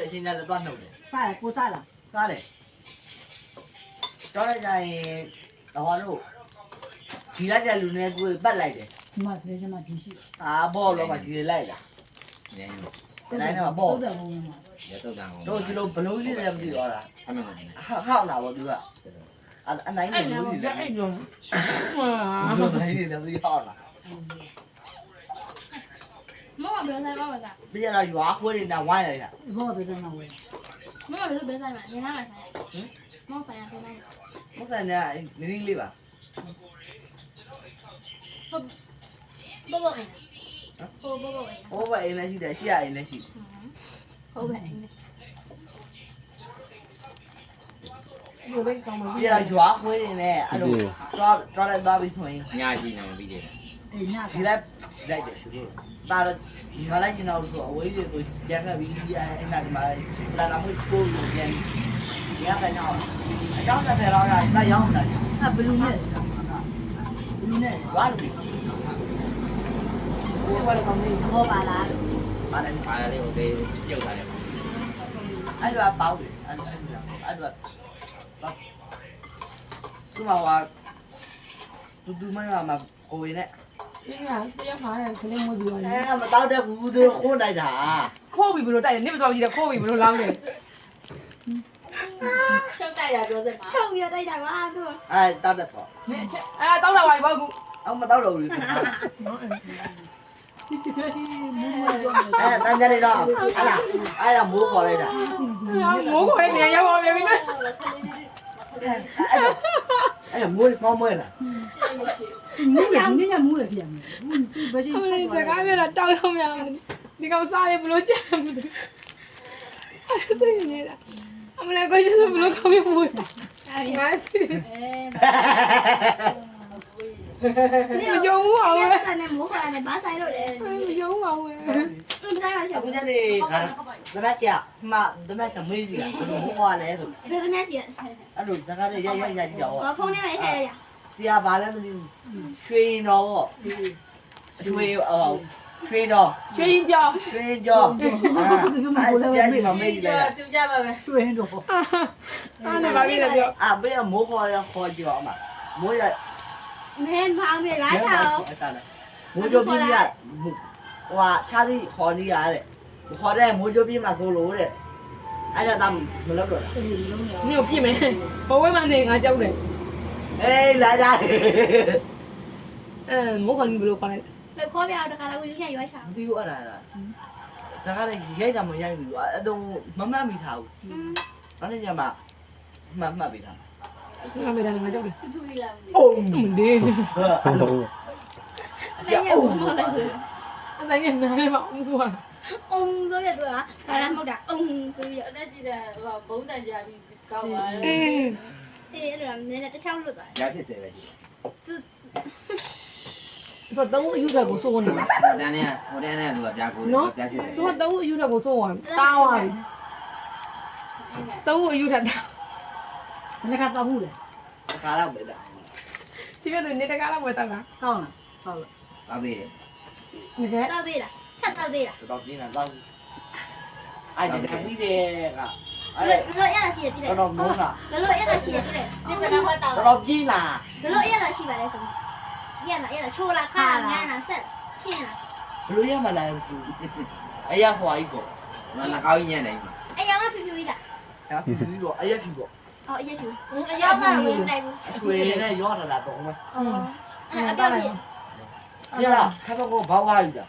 အချင်းလည်းသွားနှုတ်တယ် စားရကိုစားလား စားတယ်တော့လည်းကြရင်တော့လို့ဒီလိုက်တဲ့လူနဲ့ကိုပတ်လိုက်တယ် ဒီမှာဖေးစမဒီရှိ အာဘောလောကဒီလိုက်တာ နေနေ တိုင်းတော့ဘော ဟုတ်တယ်ဘုံမှာ ရတော့တန်အောင် တို့ဒီလိုဘလုံးကြီးလည်းမသိတော့တာ အမှန်ပါနေ ဟောက်လာပေါ့သူကအနိုင်နဲ့လူကြီးလည်း အဲ့ပြော လူတိုင်းလည်းမသိဟောက်လာ မမဘယ်ဆိုင်မှာစား ပြရတော့ရွာခွေးတွေနဲ့ဝိုင်းလိုက်တာ ဘောပဲစမ်းဝယ် မမဘယ်ဆိုင်မှာနေနာမှာဆိုင်မမဆိုင်ရပြန်လာ မဟုတ်တယ်နင်းလေးပါ ဟုတ်ဘောဘောအိမ်ဟုတ်ဘောဘောအိမ် ဟိုဘအိမ်လည်းရှိတယ်ရှေ့အိမ်လည်းရှိ ဟုတ်ပဲအိမ် ဒီလေးကောင်းပါ ပြ ပြီ ရရွာခွေးတွေနဲ့အဲ့လိုသွားလိုက်သွားပြီးဆိုရင် ညာရှိနေပြီးတယ် အေးည ဒီလိုက်လိုက်တယ်သူတို့ဒါတော့မလိုက်ချင်တော့ဆိုအဝေးတွေဆိုကျန်ခဲ့ပြီးအဲ့ဒါဒီမှာလာလာမှုကိုကိုပြန်ရတဲ့ညောင်းအကြောင်းတစ်ထည်တော့ရတာရောက်တာ အဘလူးနဲ့ဘလူးနဲ့ ဝါလူ ဒီဘာလဲကောင်းနေ ဘောပါလား ပါတယ် ပါလေโอเคပြုတ်လာတယ် အဲ့ဒါပေါင်းတယ်အဲ့ဒါသူ့မှာတူမရမှာကိုဝင်နဲ့ ဒီကတရားမှားတယ်ခလေးမွေးပြီးတော့ အဲမတော့တဲ့ဘူးသူခိုးလိုက်တာ ခိုးပြီးဘလို့တိုက်တယ်နေမစောကြီးတယ်ခိုးပြီးဘလို့လောင်းတယ် ရှောက်တိုက်ရပြောစမ်းပါချုပ်ရတိုက်တာပါသူ အဲတောက်တဲ့တော့ နေတောက်တာပါဘောကူ အောင်မတော့တော့ဘူးအဲတန်းကြနေတော့ဟာလားအဲ့ဒါမိုးခေါ်လိုက်တာ မိုးခေါ်တဲ့နေရာရောက်ပါပြီနော် အဲ့ဒါမိုးကောင်းမွဲလား မူးရညမူးရပြန်မယ်သူဘာကြီး အမလေးစကားပြောတာတောက်ရောက်မြန်ဒီကောင်စားရဘလို့ကြံမှုအဲ့စိတ်နေတာအမလေးကိုကျဘလို့ကောင်းရမွေးငါစီမကြုံဘူးအောင် အဲ့ဒါနဲ့မိုးခါနဲ့ဘာဆိုင်လို့လဲ မကြုံဘူးအောင် သူတိုင်းမှာချက် အခုညနေကသမက်ကြီးမှသမက်ကမေးစီကဘယ်လိုမိုးခေါ်လဲဆို ဘယ်ကနေစီ အဲ့လိုစကားလေးရကြည့်တော့ ဖုန်းထဲမှာထည့်ရ တရားပါလဲမသိဘူးရွှေတော်ပေါ့ရွှေရွှေတော် ရွှေရင်ကြောင် ရွှေကျော်အဲ့ဒီမှာမေးကြည့်လိုက် တူကြပါပဲ ကျွေးတော့ အဲ့ဒါပါပြီလေပြော အာဘေးမိုးခေါ်ရခေါ်ကြည့်အောင်မမိုးရ မင်းဖောင်းပြလားချောင်း မိုးကြိုးပြင်းရဟိုဟာခြားသည်ခေါ်နေရတဲ့ခေါ်တဲ့မိုးကြိုးပြင်းမှာဆိုလို့တဲ့အဲ့ဒါတော့မလုပ်တော့ 你有病没？我为嘛那个叫的？ အေးလာကြတယ် 我可能不รู้讲嘞。 ဘယ်ခေါ်ပြအောင်တခါတော့ယူညရွာချောင်း မသိဘူးအဲ့ဒါလားဒါကလည်းရိုက်တာမရိုက်ဘူးအဲ့တော့မမှတ်မိထားဘူးနောက်နေ့ကျမှမှတ်ပေးထား 那没得那个叫的。 အုံး 没得。 အဲ့လိုရအုံး 那咱也拿来吧，我说。 အုံဆိုရသူကဘာလဲမဟုတ်တာအုံဆိုရ အသက်ကြီးတဲ့ဘုံတန်ကြာပြီးကောက်သွားတယ် 哎， အေးအဲ့ဒါနည်းနည်းတစ်ချောင်းလွတ်သွား ရ80ပဲရှိ 这等我有这个说呢。 တန်းနဲ့ဟိုတန်းနဲ့လူကပြားကိုပြား80 这等我有这个说完，打完。等我有这打。 ဘယ်ကတော့ဘူးလဲ ကားတော့ပဲလား 这边都你这个了没打吧？ ကောင်းလားဟုတ်လား ပါသေးတယ် 你看， တော့သေးလားတက်တော့သေးလား တော့ပြင်းတာတော့အဲ့ဒီပြီးတယ်က ဘယ်လိုရတာရှိရတိတယ် တော့မုန်းတာ ဘယ်လိုရတာရှိရတိတယ် ဒီကနေ့မှတောင်း တော့ပြင်းလာ ဘယ်လိုရတာရှိပါလဲဆိုရတာချိုးလားခါလားငါနာဆက်ချင်းလား ဘလို့ရမလာဘူးအရာဟွာကြီးပေါ့ မနကောင်းကြီးညံ့နေပြီ အယောင်ကဖြူဖြူကြီးလား ဟာပြီးတော့အရာဖြူပေါ့ အော်အရက်ဖြူအယောင်ကတော့ဝင်နိုင်ဘူး အဆွေနဲ့ရောတာတော့မယ် အော်အဲ့အပြောင်းပြ ရလားခါတော့ဘောက်ဝါယူတာ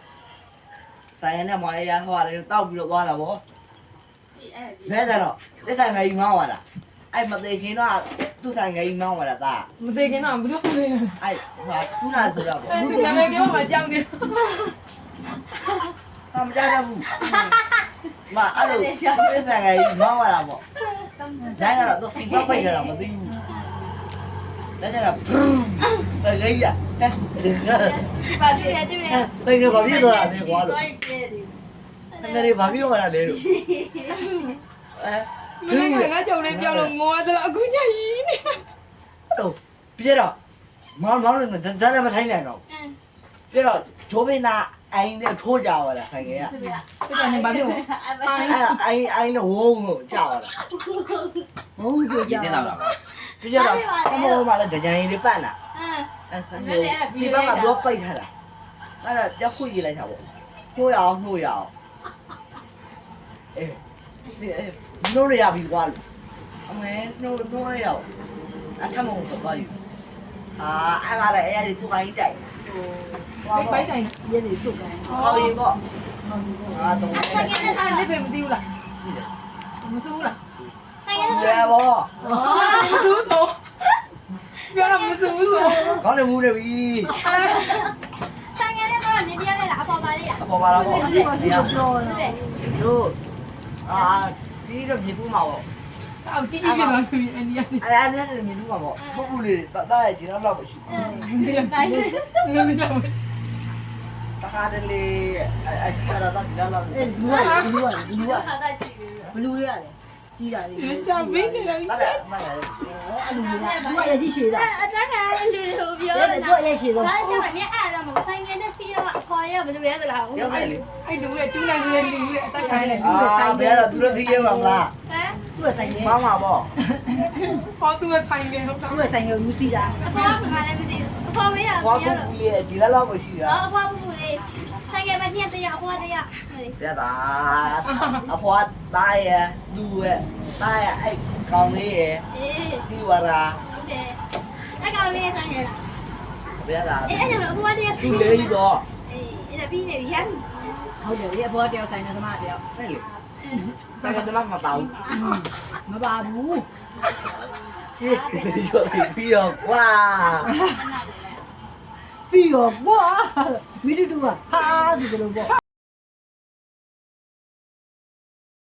ဆိုင်ရနဲ့မအရာဟွာတယ်တောက်ပြီးတော့သွားတာပေါ့ ဒီအဲ့ဒီ လဲတော့လက်ဆိုင်ငယ်ကြီးမောင်းသွားတာအဲ့မသေးခင်တော့သူ့ဆိုင်ငယ်ကြီးမောင်းသွားတာဒါ 没得跟那不就没了。 အဲ့ဟွာသူ့နာဆိုတော့ပေါ့ 哎，你那边给我们讲的。 တာမကြရဘူးမအဲ့လိုလက်ဆိုင်ငယ်ကြီးမောင်းသွားတာပေါ့ဂျိုင်းကတော့သူစီပတ်ပိတ်ကြတာမသိဘူးလက်ကျတော့အဲ့လေရဟဲ့ ပါပြည့်တယ် တိတ်ကဘာဖြစ်သွားတာလဲကွာလို့ တော့ပြည့်တယ် ငါတွေဘာဖြစ်သွားတာလဲလို့အဲ 你那个叫来表了我这了，姑娘姨呢？ တော့ပြတော့မောင်းလည်းမထိုင်းနိုင်တော့ပြတော့ဂျိုးပင်နာ အိုင်းနဲ့ထိုးကြပါလားဆိုင်က သူကလည်းဘာဖြစ်လဲ အိုင်းနဲ့ဝုန်းကိုကြောက်လာ ဘုံကြ ဒီ ကြ စင်းတော့လား ပြကြတော့အမေကလည်းဒကြိုင်လေးပတ်လာအဲဆိုင်ကဒီဘက်ကတော့ပိတ်ထားတာအဲ့ဒါပြခွေရေးလိုက်တာပေါ့နှိုးရအောင်အေးနှိုးရပြီကွာအမေနှိုးရအောင်အထမုံတော့ယူအဲ့မှာလည်းအဲ့ဒီသူကိုင်းတိုက် ပိုက်တိုင် ရည်နေစုကန် ဟောရင်ပေါ့တော့ ဆိုင်ကလည်း လက်ပဲမသိဘူးလားမစိုးဘူးလား ဆိုင်ကလည်း ရပါ မစိုးဆိုပြောတော့မစိုးဆို ကောင်းတယ်မူနေပြီ ဆိုင်ကလည်းတော့နေပြရလားအပေါ်ပါလေးလား အပေါ်ပါတော့ပေါ့ ဒီမှာပြောတော့ ဟုတ်တယ် တို့ဒီတော့မြေပူးမှာပေါ့ အော်ကြီးကြီးပြသွားပြီအန်ဒီကနေ အဲ့ဒါနဲ့မြေပူးမှာပေါ့ပုတ်ပူလေးတာရဲ့ကျင်းတော့မရှိ ဒီကတိုင်းငါလည်းမရှိ တခါတလေအကြီးကတော့ဒီလောက် အဲလူကဘလူတွေကလည်းကြီးတာလေ မစားဘင်းနေတယ် အဲ့ဒါမှန်တယ် အဲ့လူတွေကလူကရည်ရှိတာ အတန်းကလူတွေကိုပြော အဲ့ တာ ဒါရည်ရှိတော့ ဒါကြောင့်လည်းအဲ့ဒါမှဆိုင်ကလည်းစီးတော့ခေါ်ရဘယ်လိုလဲဆိုတော့ဟမ် ရုပ်ပဲလေ အဲ့လူတွေတူးလိုက်လေလူတွေအသက်ခိုင်းတယ် ဘယ်တော့သူတို့သိရမှာမလား သူ့ဆိုင်နေ မောင်းမှာပေါ့ ဟောသူကဆိုင်တယ်ဟုတ်တာ သူ့ဆိုင်ကိုလူစီတာ အဖေကလည်းမသိဘူးအဖေမေးတာ ဘွား ပြော ပုတ် တော့ ပူလေးဒီလောက်မရှိတာ အဖေဘူးလေဆိုင်ကမညက်တရားအဖေတရား ပြတာအဖွားသားရဲ့လူရဲ့သားရဲ့အဲ့ကောင်းလေးရဲ့ အေး ဒီဝရာ ဟုတ်တယ်အဲ့ကောင်လေးဆိုင်ရလား ပြတာ အေးအဲ့ဒါအဖေတရား သူလေးကြီးတော့ အေးအဲ့ဒါပြီးနေပြီဟမ် ဟုတ်တယ်ဒီအဖေတယောက်ဆိုင်နေသမားတယောက် အဲ့လေဒါကတော့မပေါ့ မပါဘူး ကြည့်ရောပြီးရောကွာ ပြီးတော့ကွာမိတူကဟာဒီလိုပေါ့